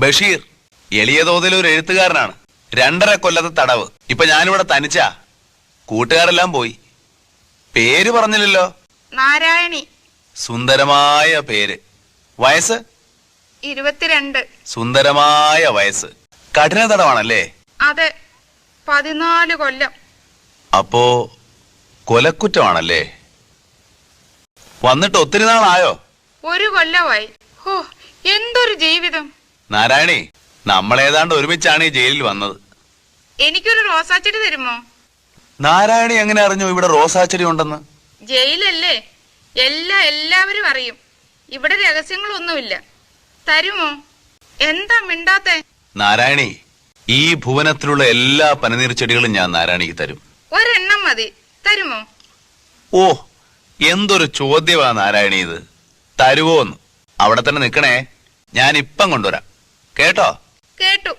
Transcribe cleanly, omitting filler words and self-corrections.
ബഷീർ എളിയ തോതിൽ ഒരു എഴുത്തുകാരനാണ്. 2.5 കൊല്ലത്തെ തടവ്. ഇപ്പൊ ഞാനിവിടെ തനിച്ചാ. കൂട്ടുകാരെല്ലാം പോയി. പേര് പറഞ്ഞില്ലല്ലോ. നാരായണി. സുന്ദരമായ പേര്. വയസ്സ് 22. സുന്ദരമായ വയസ്സ്. കഠിന തടവാണല്ലേ? അതെ, 14 കൊല്ലം. അപ്പോ കൊലക്കുറ്റമാണല്ലേ? വന്നിട്ട് ഒത്തിരി നാളായോ? 1 കൊല്ലമായി. ഹോ, എന്തൊരു ജീവിതം. നാരായണി, നമ്മളേതാണ്ട് ഒരുമിച്ചാണ് ഈ ജയിലിൽ വന്നത്. എനിക്കൊരു റോസാച്ചെടി തരുമോ? നാരായണി എങ്ങനെ അറിഞ്ഞു ഇവിടെ റോസാച്ചെടി ഉണ്ടെന്ന്? ജയിലല്ലേ, എല്ലാവരും അറിയും. ഇവിടെ രഹസ്യങ്ങളൊന്നുമില്ല. തരുമോ? എന്താ മിണ്ടാത്തെ? നാരായണി, ഈ ഭുവനത്തിലുള്ള എല്ലാ പനിനീർ ചെടികളും ഞാൻ നാരായണിക്ക് തരും. ഒരെണ്ണം മതി. തരുമോ? ഓ, എന്തൊരു ചോദ്യമാ നാരായണി ഇത്. തരുവോന്ന്? അവിടെ തന്നെ നിക്കണേ, ഞാൻ ഇപ്പം കൊണ്ടുവരാം. കേട്ടോ? കേട്ടു.